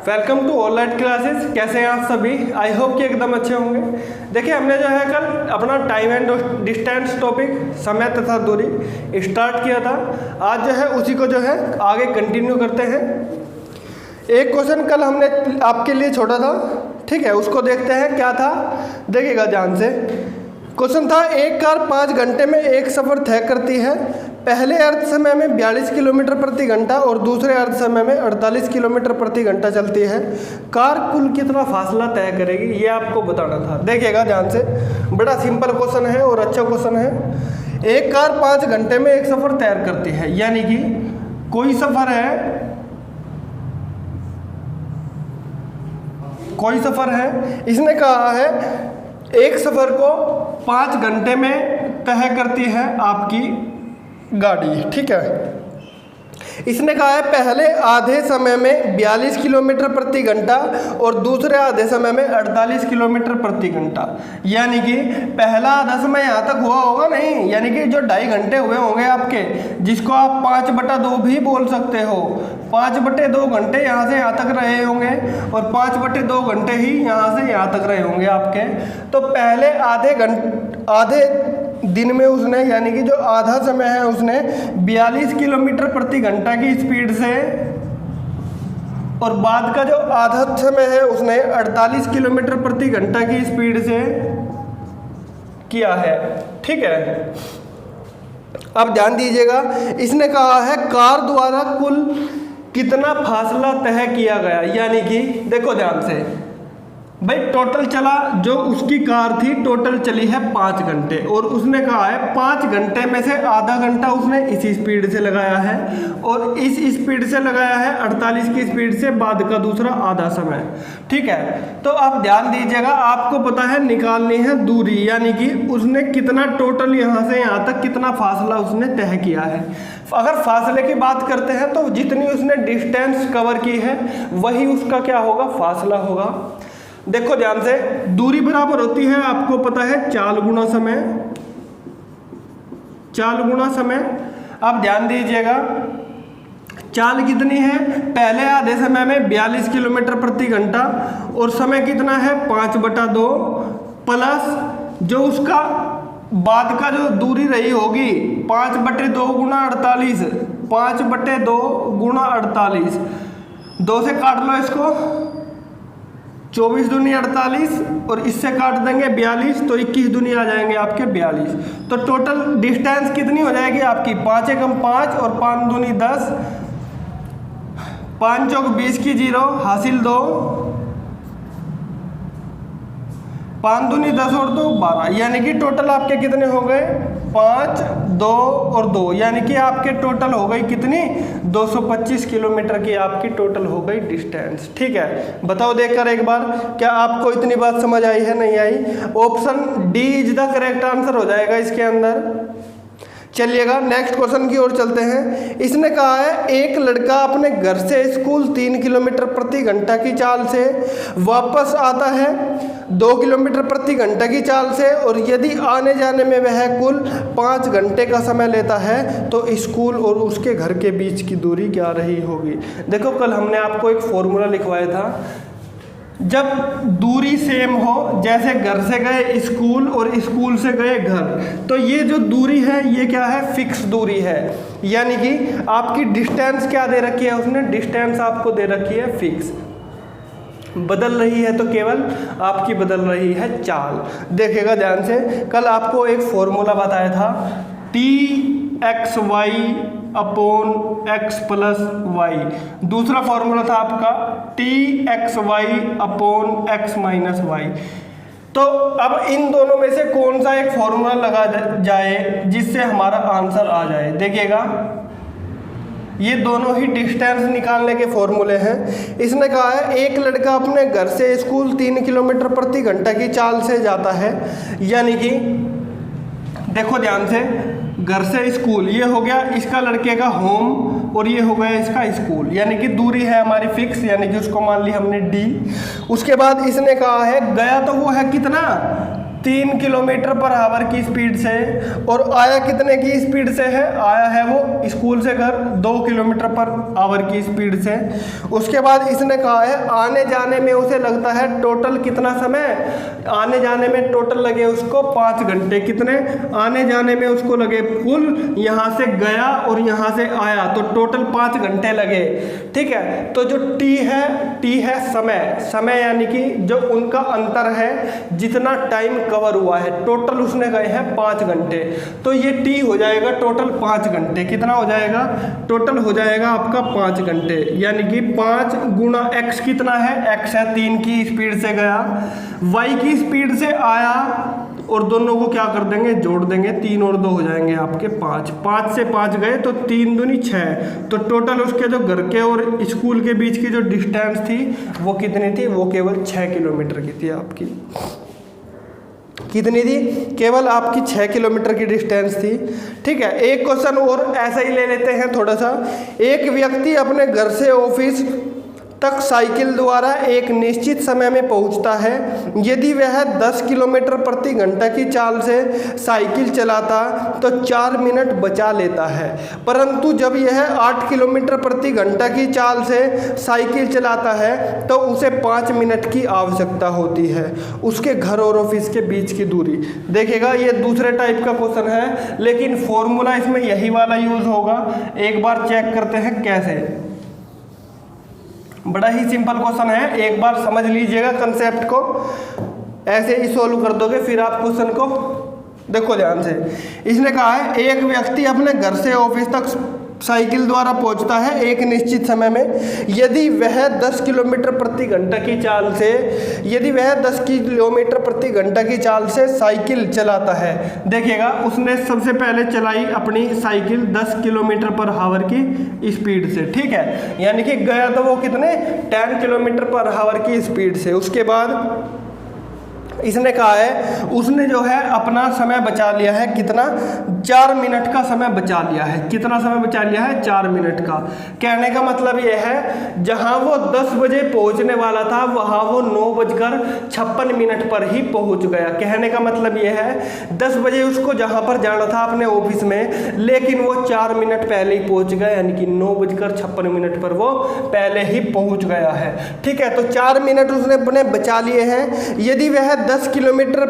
Welcome to online classes. कैसे हैं आप सभी? आई होप कि एकदम अच्छे होंगे। देखिए, हमने जो है कल अपना टाइम एंड डिस्टेंस टॉपिक, समय तथा दूरी स्टार्ट किया था। आज जो है उसी को जो है आगे कंटिन्यू करते हैं। एक क्वेश्चन कल हमने आपके लिए छोड़ा था, ठीक है, उसको देखते हैं क्या था। देखिएगा ध्यान से। क्वेश्चन था, एक कार 5 घंटे में एक सफ़र तय करती है। पहले अर्ध समय में 42 किलोमीटर प्रति घंटा और दूसरे अर्ध समय में 48 किलोमीटर प्रति घंटा चलती है। कार कुल कितना फासला तय करेगी, ये आपको बताना था। देखिएगा ध्यान से, बड़ा सिंपल क्वेश्चन है और अच्छा क्वेश्चन है। एक कार 5 घंटे में एक सफ़र तय करती है, यानी कि कोई सफ़र है, इसने कहा है एक सफ़र को 5 घंटे में तय करती है आपकी गाड़ी, ठीक है। इसने कहा है पहले आधे समय में 42 किलोमीटर प्रति घंटा और दूसरे आधे समय में 48 किलोमीटर प्रति घंटा। यानी कि पहला आधा समय यहाँ तक हुआ होगा नहीं, यानी कि जो 2.5 घंटे हुए होंगे आपके, जिसको आप 5/2 भी बोल सकते हो। 5/2 घंटे यहाँ से यहाँ तक रहे होंगे और 5/2 घंटे ही यहाँ से यहाँ तक रहे होंगे आपके। तो पहले आधे दिन में उसने, यानी कि जो आधा समय है, उसने 42 किलोमीटर प्रति घंटा की स्पीड से, और बाद का जो आधा समय है उसने 48 किलोमीटर प्रति घंटा की स्पीड से किया है, ठीक है। अब ध्यान दीजिएगा, इसने कहा है कार द्वारा कुल कितना फासला तय किया गया। यानी कि देखो ध्यान से भाई, टोटल चला, जो उसकी कार थी टोटल चली है 5 घंटे, और उसने कहा है 5 घंटे में से आधा घंटा उसने इसी स्पीड से लगाया है और इस स्पीड से लगाया है 48 की स्पीड से बाद का दूसरा आधा समय, ठीक है। तो आप ध्यान दीजिएगा, आपको पता है निकालनी है दूरी, यानी कि उसने कितना टोटल यहाँ से यहाँ तक कितना फासला उसने तय किया है। अगर फासले की बात करते हैं तो जितनी उसने डिस्टेंस कवर की है वही उसका क्या होगा, फासला होगा। देखो ध्यान से, दूरी बराबर होती है, आपको पता है, चाल गुणा समय। आप ध्यान दीजिएगा, चाल कितनी है, पहले आधे समय में 42 किलोमीटर प्रति घंटा और समय कितना है 5/2 प्लस जो उसका बाद का जो दूरी रही होगी 5/2 गुणा 48, 5/2 गुणा 48, 2 से काट लो इसको, 24 दूनी 48 और इससे काट देंगे 42, तो 21 दूनी आ जाएंगे आपके 42। तो टोटल डिस्टेंस कितनी हो जाएगी आपकी, 5 एकम 5 और 5 दूनी 10, 5 चौक 20 की 0 हासिल 2, 5 दूनी 10 और 2 12, यानी कि टोटल आपके कितने हो गए 5, 2 और 2, यानी कि आपके टोटल हो गई कितनी 225 किलोमीटर की आपकी टोटल हो गई डिस्टेंस, ठीक है। बताओ देखकर एक बार, क्या आपको इतनी बात समझ आई है, नहीं आई? Option D is the correct answer हो जाएगा इसके अंदर। चलिएगा नेक्स्ट क्वेश्चन की ओर चलते हैं। इसने कहा है एक लड़का अपने घर से स्कूल 3 किलोमीटर प्रति घंटा की चाल से वापस आता है 2 किलोमीटर प्रति घंटा की चाल से, और यदि आने जाने में वह कुल 5 घंटे का समय लेता है तो स्कूल और उसके घर के बीच की दूरी क्या रही होगी। देखो, कल हमने आपको एक फॉर्मूला लिखवाया था, जब दूरी सेम हो, जैसे घर से गए स्कूल और स्कूल से गए घर, तो ये जो दूरी है ये क्या है, फिक्स दूरी है। यानी कि आपकी डिस्टेंस क्या दे रखी है, उसने डिस्टेंस आपको दे रखी है फिक्स। बदल रही है तो केवल आपकी बदल रही है चाल। देखिएगा ध्यान से, कल आपको एक फॉर्मूला बताया था, TXY upon x plus y. दूसरा फॉर्मूला था आपका TXY upon x minus y. तो अब इन दोनों में से कौन सा एक फॉर्मूला लगा जाए जिससे हमारा आंसर आ जाए। देखिएगा, ये दोनों ही डिस्टेंस निकालने के फॉर्मूले हैं। इसने कहा है एक लड़का अपने घर से स्कूल 3 किलोमीटर प्रति घंटा की चाल से जाता है, यानी कि देखो ध्यान से, घर से स्कूल ये हो गया इसका लड़के का होम और ये हो गया इसका स्कूल, यानी कि दूरी है हमारी फिक्स, यानी कि उसको मान ली हमने D। उसके बाद इसने कहा है गया तो वो है कितना 3 किलोमीटर पर आवर की स्पीड से, और आया कितने की स्पीड से है, आया है वो स्कूल से घर 2 किलोमीटर पर आवर की स्पीड से। उसके बाद इसने कहा है आने जाने में उसे लगता है टोटल कितना समय, आने जाने में टोटल लगे उसको 5 घंटे। कितने, आने जाने में उसको लगे कुल, यहाँ से गया और यहाँ से आया तो टोटल 5 घंटे लगे। ठीक है, तो जो टी है समय यानी कि जो उनका अंतर है, जितना टाइम कवर हुआ है, टोटल उसने गए हैं 5 घंटे, तो ये टी हो जाएगा टोटल 5 घंटे। कितना हो जाएगा, टोटल हो जाएगा आपका 5 घंटे, यानी कि 5 गुणा एक्स कितना है, एक्स है 3 की स्पीड से गया, वाई की स्पीड से आया, और दोनों को क्या कर देंगे, जोड़ देंगे, 3 और 2 हो जाएंगे आपके 5, 5 से 5 गए तो 3 दूनी 6, तो टोटल उसके जो घर के और स्कूल के बीच की जो डिस्टेंस थी वो कितनी थी, वो केवल 6 किलोमीटर की थी आपकी। कितनी थी, केवल आपकी 6 किलोमीटर की डिस्टेंस थी। ठीक है, एक क्वेश्चन और ऐसा ही ले लेते हैं थोड़ा सा। एक व्यक्ति अपने घर से ऑफिस तक साइकिल द्वारा एक निश्चित समय में पहुंचता है। यदि वह 10 किलोमीटर प्रति घंटा की चाल से साइकिल चलाता तो 4 मिनट बचा लेता है, परंतु जब यह 8 किलोमीटर प्रति घंटा की चाल से साइकिल चलाता है तो उसे 5 मिनट की आवश्यकता होती है। उसके घर और ऑफिस के बीच की दूरी। देखिएगा ये दूसरे टाइप का क्वेश्चन है, लेकिन फॉर्मूला इसमें यही वाला यूज होगा। एक बार चेक करते हैं कैसे। बड़ा ही सिंपल क्वेश्चन है, एक बार समझ लीजिएगा कंसेप्ट को, ऐसे ही सोल्व कर दोगे फिर आप क्वेश्चन को देखो ध्यान से। इसने कहा है एक व्यक्ति अपने घर से ऑफिस तक साइकिल द्वारा पहुंचता है एक निश्चित समय में। यदि वह 10 किलोमीटर प्रति घंटा की चाल से, यदि वह 10 किलोमीटर प्रति घंटा की चाल से साइकिल चलाता है। देखिएगा उसने सबसे पहले चलाई अपनी साइकिल 10 किलोमीटर पर आवर की स्पीड से। ठीक है, यानी कि गया तो वो कितने 10 किलोमीटर पर आवर की स्पीड से। उसके बाद इसने कहा है उसने जो है अपना समय बचा लिया है, कितना, 4 मिनट का समय बचा लिया है। कितना समय बचा लिया है, 4 मिनट का। कहने का मतलब यह है जहां वो 10 बजे पहुंचने वाला था वहां वो 9:56 पर ही पहुंच गया। कहने का मतलब यह है 10 बजे उसको जहां पर जाना था अपने ऑफिस में, लेकिन वो 4 मिनट पहले ही पहुंच गया, यानी कि 9:56 पर वो पहले ही पहुंच गया है। ठीक है, तो 4 मिनट उसने अपने बचा लिए हैं। यदि वह 10 किलोमीटर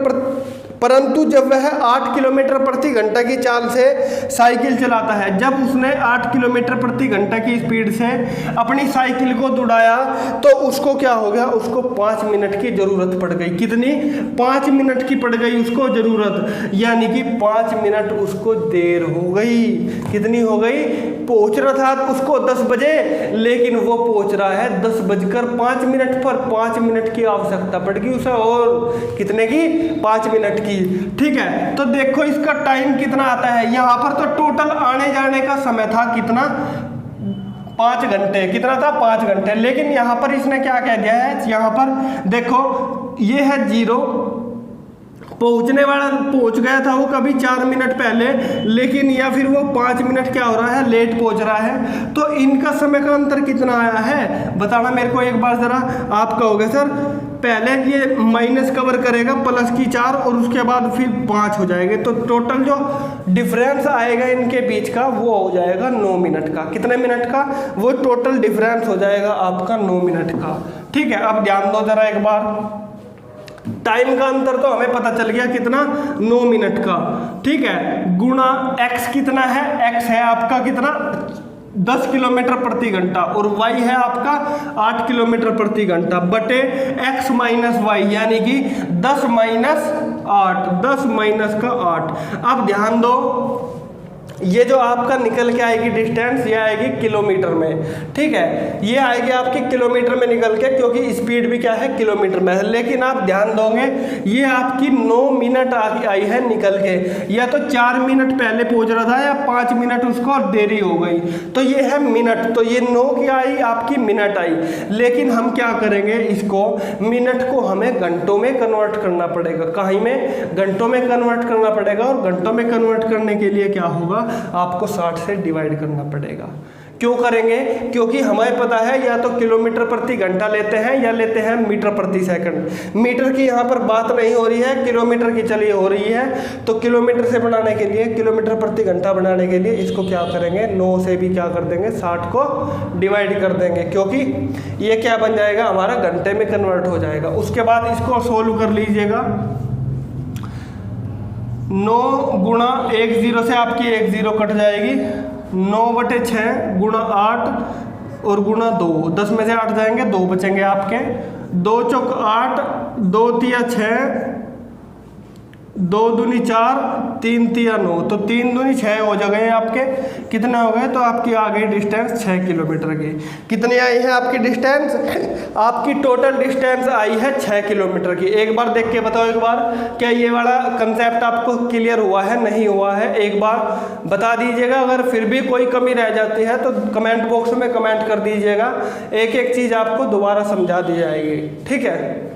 परंतु जब वह 8 किलोमीटर प्रति घंटा की चाल से साइकिल चलाता है, जब उसने 8 किलोमीटर प्रति घंटा की स्पीड से अपनी साइकिल को दौड़ाया तो उसको क्या हो गया, उसको 5 मिनट की ज़रूरत पड़ गई। कितनी, 5 मिनट की पड़ गई उसको ज़रूरत, यानी कि 5 मिनट उसको देर हो गई। कितनी हो गई, पहुंच रहा था उसको 10 बजे, लेकिन वो पहुंच रहा है 10:05 पर। 5 मिनट की आवश्यकता पड़ गई उसे, और कितने की, 5 मिनट की। ठीक है, तो देखो इसका टाइम कितना आता है। यहाँ पर तो टोटल आने जाने का समय था कितना, 5 घंटे। कितना था, 5 घंटे। लेकिन यहाँ पर इसने क्या कह दिया है, यहाँ पर देखो ये है 0, पहुंचने वाला पहुंच गया था वो कभी 4 मिनट पहले, लेकिन या फिर वो 5 मिनट क्या हो रहा है, लेट पहुंच रहा है। तो इनका समय का अंतर कितना आया है, बताना मेरे को एक बार जरा। आप कहोगे सर पहले ये माइनस कवर करेगा प्लस की 4 और उसके बाद फिर 5 हो जाएंगे, तो टोटल जो डिफरेंस आएगा इनके बीच का वो हो जाएगा 9 मिनट का। कितने मिनट का, वो टोटल डिफरेंस हो जाएगा आपका 9 मिनट का। ठीक है, अब ध्यान दो जरा एक बार। टाइम का अंतर तो हमें पता चल गया कितना, 9 मिनट का। ठीक है, गुणा x कितना है, x है आपका कितना, 10 किलोमीटर प्रति घंटा, और y है आपका 8 किलोमीटर प्रति घंटा, बटे x माइनस वाई, यानी कि 10 माइनस 8, 10 माइनस का 8। अब ध्यान दो, ये जो आपका निकल के आएगी डिस्टेंस, ये आएगी किलोमीटर में। ठीक है, ये आएगी आपकी किलोमीटर में निकल के, क्योंकि स्पीड भी क्या है, किलोमीटर में है। लेकिन आप ध्यान दोगे ये आपकी 9 मिनट आई है निकल के, या तो 4 मिनट पहले पहुंच रहा था या 5 मिनट उसको देरी हो गई, तो ये है मिनट। तो ये 9 की आई आपकी मिनट आई, लेकिन हम क्या करेंगे, इसको मिनट को हमें घंटों में कन्वर्ट करना पड़ेगा। कहीं में घंटों में कन्वर्ट करना पड़ेगा, और घंटों में कन्वर्ट करने के लिए क्या होगा, आपको 60 से डिवाइड करना पड़ेगा, क्यों करेंगे? क्योंकि हमें पता है या तो किलोमीटर प्रति घंटा लेते हैं या लेते हैं मीटर प्रति सेकंड। मीटर की यहाँ पर बात नहीं हो रही है, किलोमीटर की चलिए हो रही है। तो किलोमीटर से बनाने के लिए, किलोमीटर प्रति घंटा बनाने के लिए इसको क्या करेंगे, 9 से भी क्या कर देंगे, 60 को डिवाइड कर देंगे, क्योंकि ये क्या बन जाएगा, हमारा घंटे में कन्वर्ट हो जाएगा। उसके बाद इसको सोल्व कर लीजिएगा। 9 गुणा 1 0 से आपकी 1 0 कट जाएगी, 9/6 गुणा 8 और गुणा 2, 10 में से 8 जाएंगे, 2 बचेंगे आपके। 2 चौक 8, 2 तिया 6, 2 दूनी 4, 3 तिया 9, तो 3 दूनी 6 हो गए आपके। कितने हो गए? तो आपकी आ गई डिस्टेंस 6 किलोमीटर की। कितनी आई है आपकी डिस्टेंस? आपकी टोटल डिस्टेंस आई है 6 किलोमीटर की। एक बार देख के बताओ, एक बार क्या ये वाला कंसेप्ट आपको क्लियर हुआ है, नहीं हुआ है? एक बार बता दीजिएगा। अगर फिर भी कोई कमी रह जाती है तो कमेंट बॉक्स में कमेंट कर दीजिएगा, एक एक चीज़ आपको दोबारा समझा दी जाएगी, ठीक है?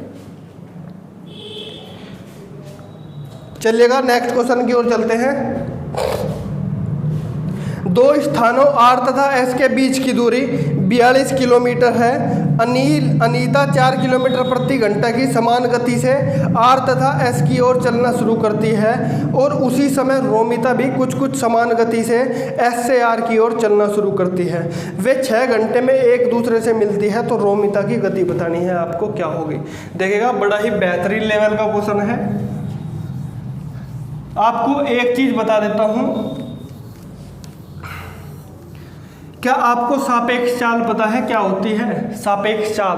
चलिएगा नेक्स्ट क्वेश्चन की ओर चलते हैं। दो स्थानों R तथा S के बीच की दूरी 42 किलोमीटर है। अनीता 4 किलोमीटर प्रति घंटा की समान गति से R तथा S की ओर चलना शुरू करती है और उसी समय रोमिता भी कुछ समान गति से S से R की ओर चलना शुरू करती है। वे 6 घंटे में एक दूसरे से मिलती है, तो रोमिता की गति बतानी है आपको, क्या होगी? देखिएगा, बड़ा ही बेहतरीन लेवल का क्वेश्चन है। आपको एक चीज बता देता हूं, क्या आपको सापेक्ष चाल पता है क्या होती है? सापेक्ष चाल,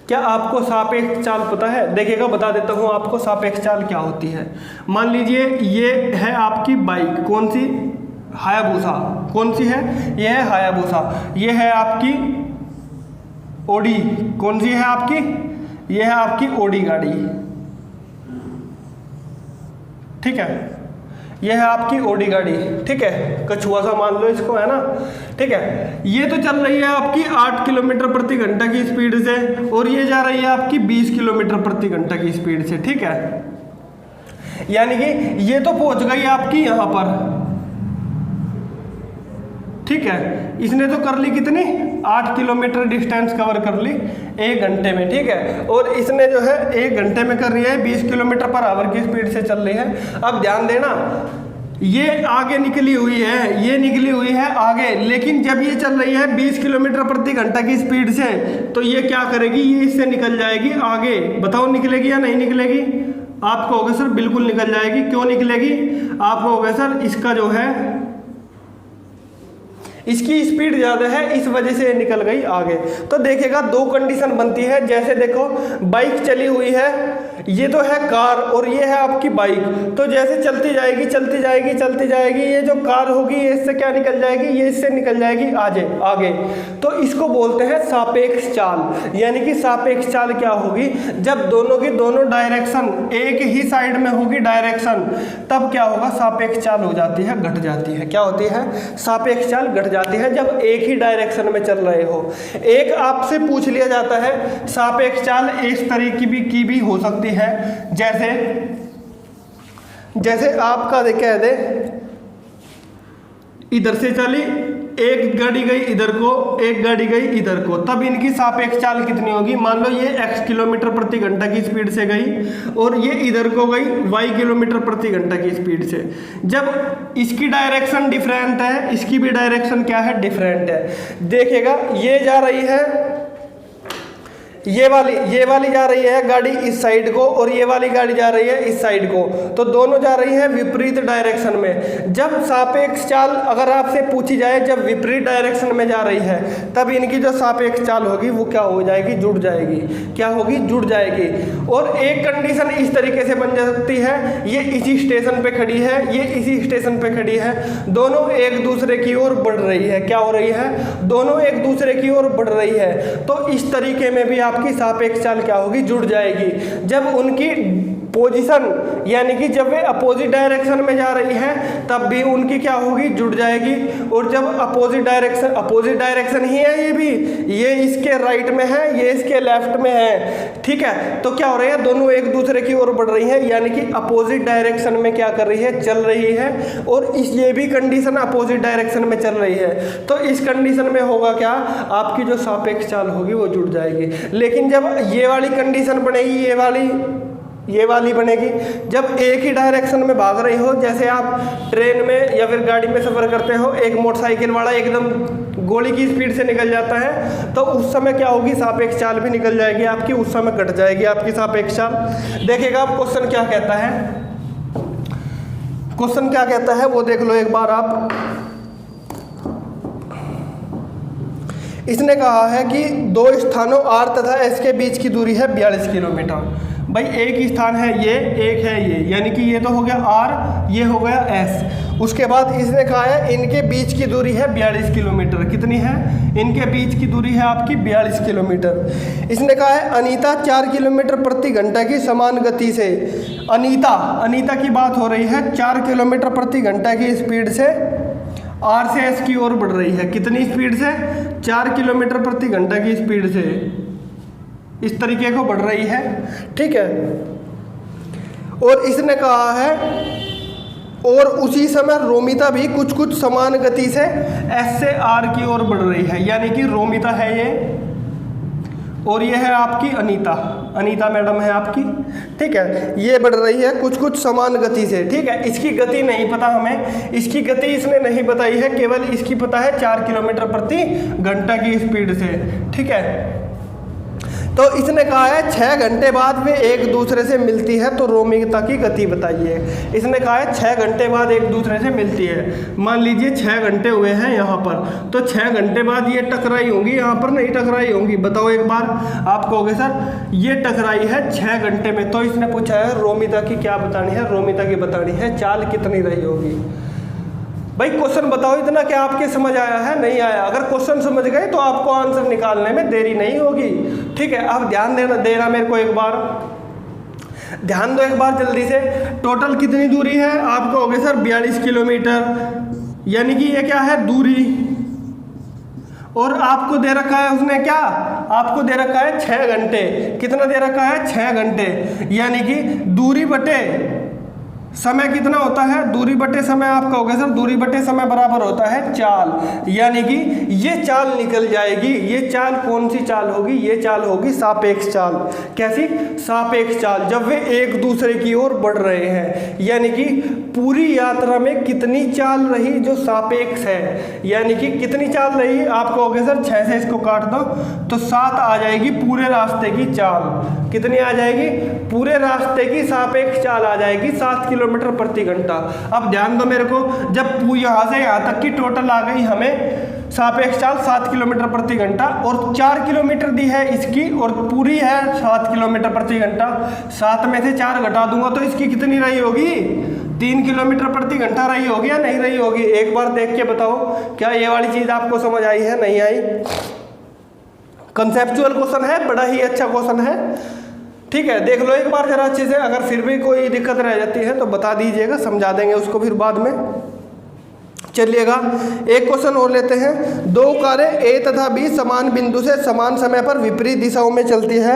क्या आपको सापेक्ष चाल पता है? देखिएगा, बता देता हूं आपको सापेक्ष चाल क्या होती है। मान लीजिए ये है आपकी बाइक, कौन सी? हायाबुसा। कौन सी है? ये है हायाबुसा। ये है आपकी ओडी। कौन सी है आपकी? ये है आपकी ओडी गाड़ी, ठीक है? ये है आपकी ओडी गाड़ी, ठीक है? कछुआ सा मान लो इसको, है ना, ठीक है? ये तो चल रही है आपकी 8 किलोमीटर प्रति घंटा की स्पीड से और ये जा रही है आपकी 20 किलोमीटर प्रति घंटा की स्पीड से, ठीक है? यानी कि ये तो पहुंच गई आपकी यहां पर, ठीक है? इसने तो कर ली कितनी? 8 किलोमीटर डिस्टेंस कवर कर ली 1 घंटे में, ठीक है? और इसने जो है 1 घंटे में कर रही है 20 किलोमीटर पर आवर की स्पीड से चल रही है। अब ध्यान देना, ये आगे निकली हुई है, ये निकली हुई है आगे, लेकिन जब ये चल रही है 20 किलोमीटर प्रति घंटा की स्पीड से, तो ये क्या करेगी? ये इससे निकल जाएगी आगे। बताओ निकलेगी या नहीं निकलेगी? आप कहोगे सर बिल्कुल निकल जाएगी। क्यों निकलेगी? आप कहोगे सर इसका जो है, इसकी स्पीड ज़्यादा है, इस वजह से निकल गई आगे। तो देखिएगा, 2 कंडीशन बनती है। जैसे देखो, बाइक चली हुई है, ये तो है कार और ये है आपकी बाइक। तो जैसे चलती जाएगी चलती जाएगी चलती जाएगी, ये जो कार होगी ये इससे क्या निकल जाएगी? ये इससे निकल जाएगी आगे। तो इसको बोलते हैं सापेक्ष चाल। यानी कि सापेक्ष चाल क्या होगी? जब दोनों की दोनों डायरेक्शन एक ही साइड में होगी डायरेक्शन, तब क्या होगा? सापेक्ष चाल हो जाती है, घट जाती है। क्या होती है? सापेक्ष चाल घट जाती है जब एक ही डायरेक्शन में चल रहे हो। एक आपसे पूछ लिया जाता है, सापेक्ष चाल इस तरीके की भी हो सकती है, जैसे आपका कह दे इधर से चली, एक गाड़ी गई इधर को, एक गाड़ी गई इधर को, तब इनकी सापेक्ष चाल कितनी होगी? मान लो ये x किलोमीटर प्रति घंटा की स्पीड से गई और ये इधर को गई y किलोमीटर प्रति घंटा की स्पीड से। जब इसकी डायरेक्शन डिफरेंट है, इसकी भी डायरेक्शन क्या है? डिफरेंट है। देखिएगा, ये जा रही है, ये वाली जा रही है गाड़ी इस साइड को और ये वाली गाड़ी जा रही है इस साइड को, तो दोनों जा रही है विपरीत डायरेक्शन में। जब सापेक्ष चाल अगर आपसे पूछी जाए, जब विपरीत डायरेक्शन में जा रही है, तब इनकी जो सापेक्ष चाल होगी वो क्या हो जाएगी? जुड़ जाएगी। क्या होगी? जुड़ जाएगी। और एक कंडीशन इस तरीके से बन सकती है, ये इसी स्टेशन पे खड़ी है, ये इसी स्टेशन पे खड़ी है, दोनों एक दूसरे की ओर बढ़ रही है। क्या हो रही है? दोनों एक दूसरे की ओर बढ़ रही है। तो इस तरीके में भी आपकी सापेक्ष चाल क्या होगी? जुड़ जाएगी। जब उनकी पोजीशन, यानी कि जब वे अपोजिट डायरेक्शन में जा रही है तब भी उनकी क्या होगी, जुड़ जाएगी। और जब अपोजिट डायरेक्शन ही है, ये इसके राइट में है, ये इसके लेफ्ट में है, ठीक है, तो क्या हो रहा है, दोनों एक दूसरे की ओर बढ़ रही है, यानी कि अपोजिट डायरेक्शन में क्या कर रही है, चल रही है। और ये भी कंडीशन अपोजिट डायरेक्शन में चल रही है, तो इस कंडीशन में होगा क्या, आपकी जो सापेक्ष चाल होगी वो जुड़ जाएगी। लेकिन जब ये वाली कंडीशन बनेगी, ये वाली बनेगी, जब एक ही डायरेक्शन में भाग रही हो, जैसे आप ट्रेन में या फिर गाड़ी में सफ़र करते हो, एक मोटरसाइकिल वाला एकदम गोली की स्पीड से निकल जाता है, तो उस समय क्या होगी, सापेक्ष चाल भी निकल जाएगी आपकी, उस समय घट जाएगी आपकी सापेक्ष चाल। देखिएगा आप क्वेश्चन क्या कहता है, क्वेश्चन क्या कहता है वो देख लो एक बार आप। इसने कहा है कि दो स्थानों R तथा S के बीच की दूरी है 42 किलोमीटर। भाई एक स्थान है ये, एक है ये, यानी कि ये तो हो गया R, ये हो गया S। उसके बाद इसने कहा है इनके बीच की दूरी है 42 किलोमीटर। कितनी है, इनके बीच की दूरी है आपकी 42 किलोमीटर। इसने कहा है अनीता 4 किलोमीटर प्रति घंटा की समान गति से, अनीता की बात हो रही है, 4 किलोमीटर प्रति घंटा की स्पीड से R से S की ओर बढ़ रही है। कितनी स्पीड से, 4 किलोमीटर प्रति घंटा की स्पीड से इस तरीके को बढ़ रही है, ठीक है। और इसने कहा है और उसी समय रोमिता भी कुछ समान गति से S से R की ओर बढ़ रही है, यानी कि रोमिता है ये और ये है आपकी अनीता मैडम है आपकी, ठीक है। ये बढ़ रही है कुछ समान गति से, ठीक है। इसकी गति नहीं पता हमें, इसकी गति इसने नहीं बताई है, केवल इसकी पता है 4 किलोमीटर प्रति घंटा की स्पीड से, ठीक है। तो इसने कहा है 6 घंटे बाद वे एक दूसरे से मिलती है, तो रोमिता की गति बताइए। इसने कहा है 6 घंटे बाद एक दूसरे से मिलती है। मान लीजिए 6 घंटे हुए हैं यहाँ पर, तो 6 घंटे बाद ये टकराई होंगी, यहाँ पर नहीं टकराई होंगी। बताओ एक बार, आप कहोगे सर ये टकराई है 6 घंटे में, तो इसने पूछा है रोमिता की क्या बतानी है, रोमिता की बतानी है चाल कितनी रही होगी। भाई क्वेश्चन बताओ, इतना क्या आपके समझ आया है, नहीं आया? अगर क्वेश्चन समझ गए तो आपको आंसर निकालने में देरी नहीं होगी, ठीक है। आप ध्यान देना मेरे को एक बार, ध्यान दो एक बार जल्दी से। टोटल कितनी दूरी है, आप कहोगे सर 42 किलोमीटर, यानी कि ये क्या है, दूरी। और आपको दे रखा है उसने क्या, आपको दे रखा है 6 घंटे। कितना दे रखा है, 6 घंटे, यानी कि दूरी बटे समय कितना होता है, दूरी बटे समय। आप कहोगे सर दूरी बटे समय बराबर होता है चाल, यानी कि ये चाल निकल जाएगी। ये चाल कौन सी चाल होगी, ये चाल होगी सापेक्ष चाल। कैसी, सापेक्ष चाल, जब वे एक दूसरे की ओर बढ़ रहे हैं, यानी कि पूरी यात्रा में कितनी चाल रही जो सापेक्ष है, यानी कि कितनी चाल रही। आप कहोगे सर 6 से इसको काट दो तो 7 आ जाएगी पूरे रास्ते की चाल। कितनी आ जाएगी, पूरे रास्ते की सापेक्ष चाल आ जाएगी 7 किलोमीटर प्रति घंटा। अब ध्यान दो मेरे को, जब यहाँ से यहाँ तक की टोटल आ गई हमें सापेक्ष चाल 7 किलोमीटर प्रति घंटा, और 4 किलोमीटर दी है इसकी और पूरी है 7 किलोमीटर प्रति घंटा। 7 में से 4 घटा दूंगा तो इसकी कितनी रही होगी, 3 किलोमीटर प्रति घंटा रही होगी या नहीं रही होगी। एक बार देख के बताओ, क्या ये वाली चीज़ आपको समझ आई है, नहीं आई? कंसेप्चुअल क्वेश्चन है, बड़ा ही अच्छा क्वेश्चन है, ठीक है। देख लो एक बार जरा अच्छे से, अगर फिर भी कोई दिक्कत रह जाती है तो बता दीजिएगा, समझा देंगे उसको फिर बाद में। चलिएगा एक क्वेश्चन और लेते हैं। 2 कारें ए तथा बी समान बिंदु से समान समय पर विपरीत दिशाओं में चलती है,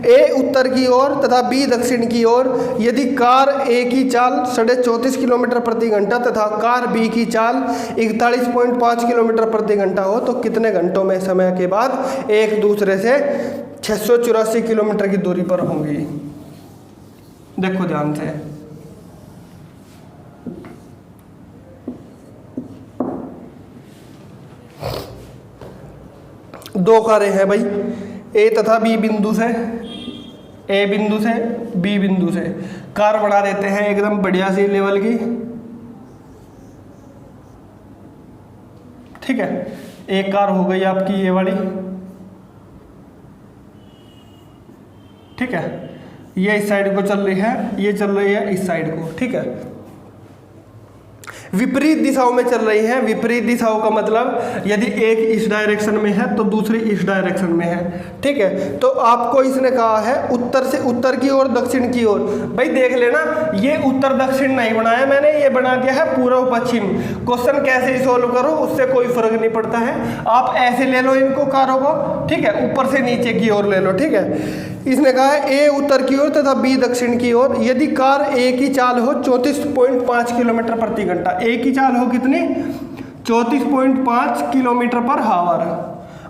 ए उत्तर की ओर तथा बी दक्षिण की ओर। यदि कार ए की चाल 34.5 किलोमीटर प्रति घंटा तथा कार बी की चाल 41.5 किलोमीटर प्रति घंटा हो, तो कितने घंटों में समय के बाद एक दूसरे से 684 किलोमीटर की दूरी पर होंगी? देखो ध्यान से, दो कारें हैं भाई, ए तथा बी बिंदु से, ए बिंदु से बी बिंदु से। कार बढ़ा देते हैं एकदम बढ़िया सी लेवल की, ठीक है। एक कार हो गई आपकी ये वाली, ठीक है। ये इस साइड को चल रही है, ये चल रही है इस साइड को, ठीक है। विपरीत दिशाओं में चल रही हैं। विपरीत दिशाओं का मतलब यदि एक इस डायरेक्शन में है तो दूसरी इस डायरेक्शन में है, ठीक है। तो आपको इसने कहा है उत्तर से उत्तर की ओर, दक्षिण की ओर। भाई देख लेना, ये उत्तर दक्षिण नहीं बनाया मैंने, ये बना दिया है पूर्व पश्चिम। क्वेश्चन कैसे ही सोल्व करो उससे कोई फर्क नहीं पड़ता है, आप ऐसे ले लो इनको कारों को, ठीक है, ऊपर से नीचे की ओर ले लो, ठीक है। इसने कहा है ए उत्तर की ओर तथा बी दक्षिण की ओर। यदि कार ए की चाल हो 34.5 किलोमीटर प्रति घंटा, ए की चाल हो कितनी, 34.5 किलोमीटर पर हावर,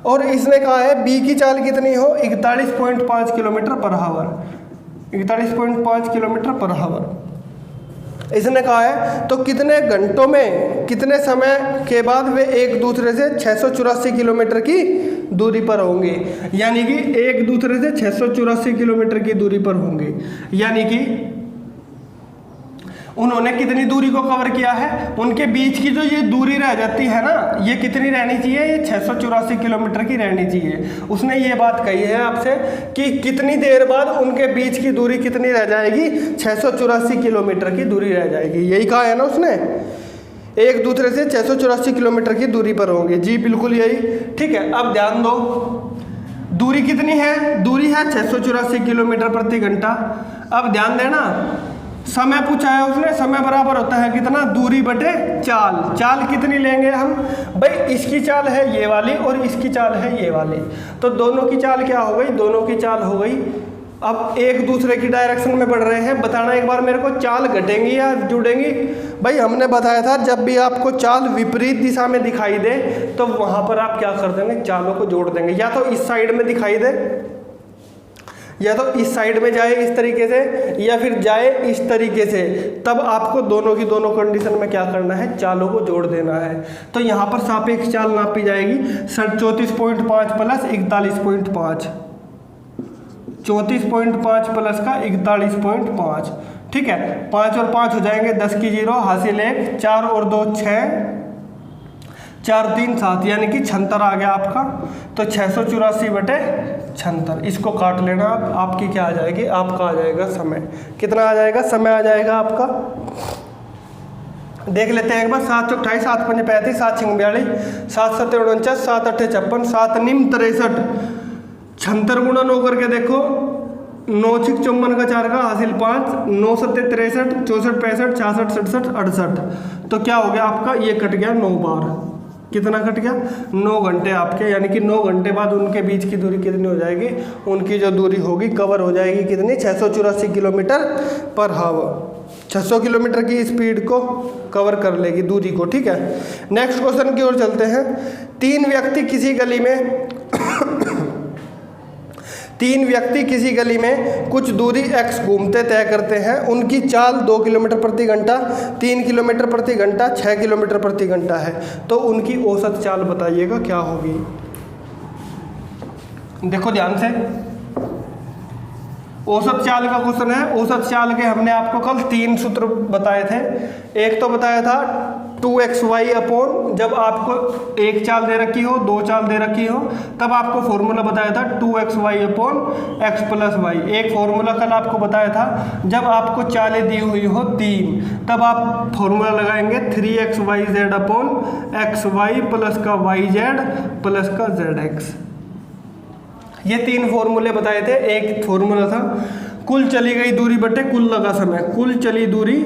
और इसने कहा है बी की चाल कितनी हो, 41.5 किलोमीटर पर हावर, 41.5 किलोमीटर पर हावर। इसने कहा है तो कितने घंटों में, कितने समय के बाद वे एक दूसरे से 684 किलोमीटर की दूरी पर होंगे, यानी कि एक दूसरे से 684 किलोमीटर की दूरी पर होंगे, यानी कि उन्होंने कितनी दूरी को कवर किया है। उनके बीच की जो ये दूरी रह जाती है ना, ये कितनी रहनी चाहिए, ये 684 किलोमीटर की रहनी चाहिए। उसने ये बात कही है आपसे कि कितनी देर बाद उनके बीच की दूरी कितनी रह जाएगी, 684 किलोमीटर की दूरी रह जाएगी, यही कहा है ना उसने, एक दूसरे से 684 किलोमीटर की दूरी पर होंगे। जी बिल्कुल यही, ठीक है। अब ध्यान दो, दूरी कितनी है, दूरी है 684 किलोमीटर प्रति घंटा। अब ध्यान देना, समय पूछा है उसने, समय बराबर होता है कितना, दूरी बटे चाल। चाल कितनी लेंगे हम, भाई इसकी चाल है ये वाली और इसकी चाल है ये वाली, तो दोनों की चाल क्या हो गई, दोनों की चाल हो गई। अब एक दूसरे की डायरेक्शन में बढ़ रहे हैं, बताना एक बार मेरे को, चाल घटेंगी या जुड़ेंगी। भाई हमने बताया था जब भी आपको चाल विपरीत दिशा में दिखाई दे तो वहां पर आप क्या कर देंगे, चालों को जोड़ देंगे। या तो इस साइड में दिखाई दे, या तो इस साइड में जाए इस तरीके से, या फिर जाए इस तरीके से, तब आपको दोनों की दोनों कंडीशन में क्या करना है, चालों को जोड़ देना है। तो यहाँ पर सापेक्ष चाल नापी जाएगी 34.5 प्लस 41.5, 34.5 प्लस का 41.5, ठीक है। 5 और 5 हो जाएंगे 10 की 0, हासिल 1, 4 और 2 6, 4 3 7, यानी कि 76 आ गया आपका। तो 684 बटे 76, इसको काट लेना आप, आपकी क्या आ जाएगी, आपका आ जाएगा समय। कितना आ जाएगा, समय आ जाएगा आपका, देख लेते हैं एक बार। 7 × 28, 7 × 5 35, 7 × 42, 7 × 7 49, 7 × 8 56, 7 9 63, 76 गुणा 9 करके देखो, 9 6 54 का 4 का हासिल 5, 9 7 63, 64 65 66 67 68। तो क्या हो गया आपका, ये कट गया 9 बार, कितना कट गया, 9 घंटे आपके, यानी कि 9 घंटे बाद उनके बीच की दूरी कितनी हो जाएगी, उनकी जो दूरी होगी कवर हो जाएगी कितनी, 684 किलोमीटर पर हावर। 600 किलोमीटर की स्पीड को कवर कर लेगी दूरी को, ठीक है। नेक्स्ट क्वेश्चन की ओर चलते हैं। तीन व्यक्ति किसी गली में कुछ दूरी x घूमते तय करते हैं। उनकी चाल 2 किलोमीटर प्रति घंटा, 3 किलोमीटर प्रति घंटा, 6 किलोमीटर प्रति घंटा है। तो उनकी औसत चाल बताइएगा क्या होगी। देखो ध्यान से, औसत चाल का क्वेश्चन है। औसत चाल के हमने आपको कल 3 सूत्र बताए थे। एक तो बताया था 2xy अपॉन, जब आपको एक चाल दे रखी हो, 2 चाल दे रखी हो, तब आपको फॉर्मूला बताया था 2xy upon x plus y. एक फॉर्मूला कल आपको बताया था जब आपको चालें दी हुई हो 3, तब आप फॉर्मूला लगाएंगे 3xyz अपॉन xy प्लस का yz प्लस का zx। ये 3 फॉर्मूले बताए थे। एक फॉर्मूला था कुल चली गई दूरी बटे कुल लगा समय, कुल चली दूरी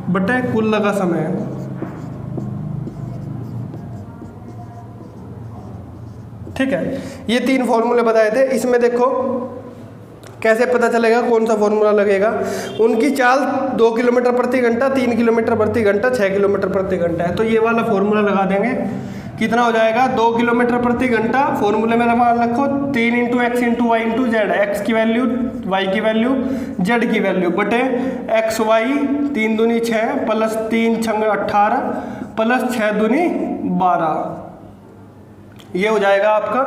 बटे कुल लगा समय। ठीक है, ये 3 फॉर्मूले बताए थे। इसमें देखो कैसे पता चलेगा कौन सा फॉर्मूला लगेगा। उनकी चाल 2 किलोमीटर प्रति घंटा, 3 किलोमीटर प्रति घंटा, 6 किलोमीटर प्रति घंटा है। तो ये वाला फॉर्मूला लगा देंगे, कितना हो जाएगा 2 किलोमीटर प्रति घंटा। फॉर्मूले में मान रखो 3 × x × y × z, x की वैल्यू, y की वैल्यू, z की वैल्यू बटे x y 3 दूनी 6 प्लस 3 छंग 18 प्लस 6 दूनी 12। ये हो जाएगा आपका,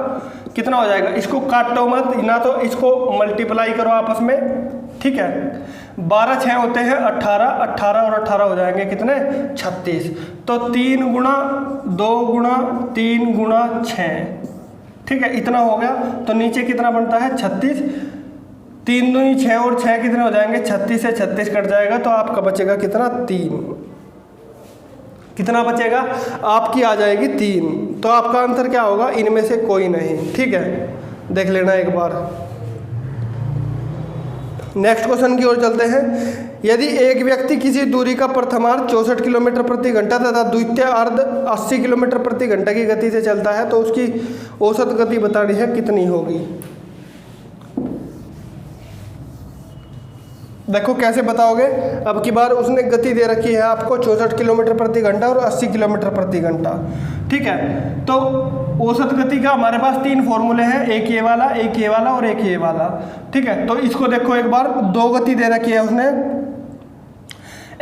कितना हो जाएगा, इसको काटो मत ना, तो इसको मल्टीप्लाई करो आपस में, ठीक है। 12 6 होते हैं 18, 18 और 18 हो जाएंगे कितने 36। तो 3 गुणा 2 गुणा 3 गुणा 6, ठीक है, इतना हो गया। तो नीचे कितना बनता है 36, 3 दूनी 6 और 6 कितने हो जाएंगे 36 से 36 कट जाएगा तो आपका बचेगा कितना 3। कितना बचेगा आपकी आ जाएगी 3। तो आपका आंसर क्या होगा इनमें से कोई नहीं। ठीक है, देख लेना एक बार। नेक्स्ट क्वेश्चन की ओर चलते हैं। यदि एक व्यक्ति किसी दूरी का प्रथमार्ध 64 किलोमीटर प्रति घंटा तथा द्वितीय अर्ध 80 किलोमीटर प्रति घंटा की गति से चलता है तो उसकी औसत गति बतानी है कितनी होगी। देखो कैसे बताओगे। अब की बार उसने गति दे रखी है आपको 64 किलोमीटर प्रति घंटा और 80 किलोमीटर प्रति घंटा। ठीक है, तो औसत गति का हमारे पास 3 फॉर्मूले हैं, एक ये वाला, एक ये वाला और एक ये वाला। ठीक है, तो इसको देखो एक बार, 2 गति दे रखी है उसने,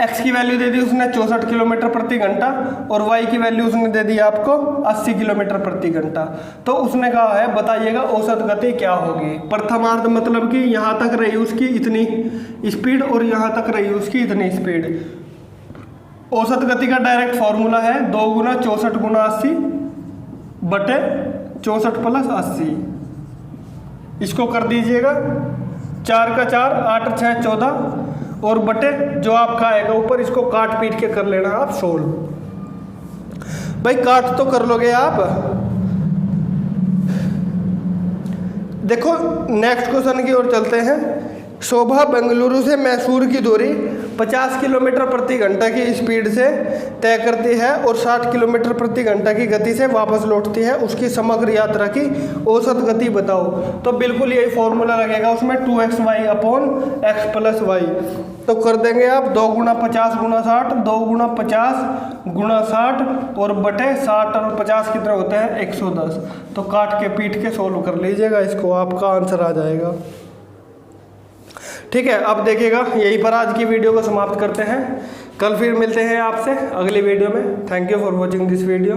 x की वैल्यू दे दी उसने 64 किलोमीटर प्रति घंटा और y की वैल्यू उसने दे दी आपको 80 किलोमीटर प्रति घंटा। तो उसने कहा है बताइएगा औसत गति क्या होगी। प्रथमार्ध मतलब कि यहाँ तक रही उसकी इतनी स्पीड और यहाँ तक रही उसकी इतनी स्पीड। औसत गति का डायरेक्ट फॉर्मूला है 2 गुना 64 गुना 80 बटे 64 प्लस 80। इसको कर दीजिएगा 4 का 4 8 6 14 और बटे जो आपका आएगा ऊपर, इसको काट पीट के कर लेना आप सोल्व। भाई काट तो कर लोगे आप। देखो नेक्स्ट क्वेश्चन की ओर चलते हैं। शोभा बेंगलुरु से मैसूर की दूरी 50 किलोमीटर प्रति घंटा की स्पीड से तय करती है और 60 किलोमीटर प्रति घंटा की गति से वापस लौटती है। उसकी समग्र यात्रा की औसत गति बताओ। तो बिल्कुल यही फॉर्मूला लगेगा उसमें 2xy upon x plus Y. तो कर देंगे आप 2 गुना 50 गुना 60, 2 गुना 50 गुना 60 और बटे 60 और 50 कितने होते हैं 110। तो काट के पीट के सोल्व कर लीजिएगा इसको, आपका आंसर आ जाएगा। ठीक है, अब देखिएगा यहीं पर आज की वीडियो को समाप्त करते हैं। कल फिर मिलते हैं आपसे अगली वीडियो में। Thank you for watching this video.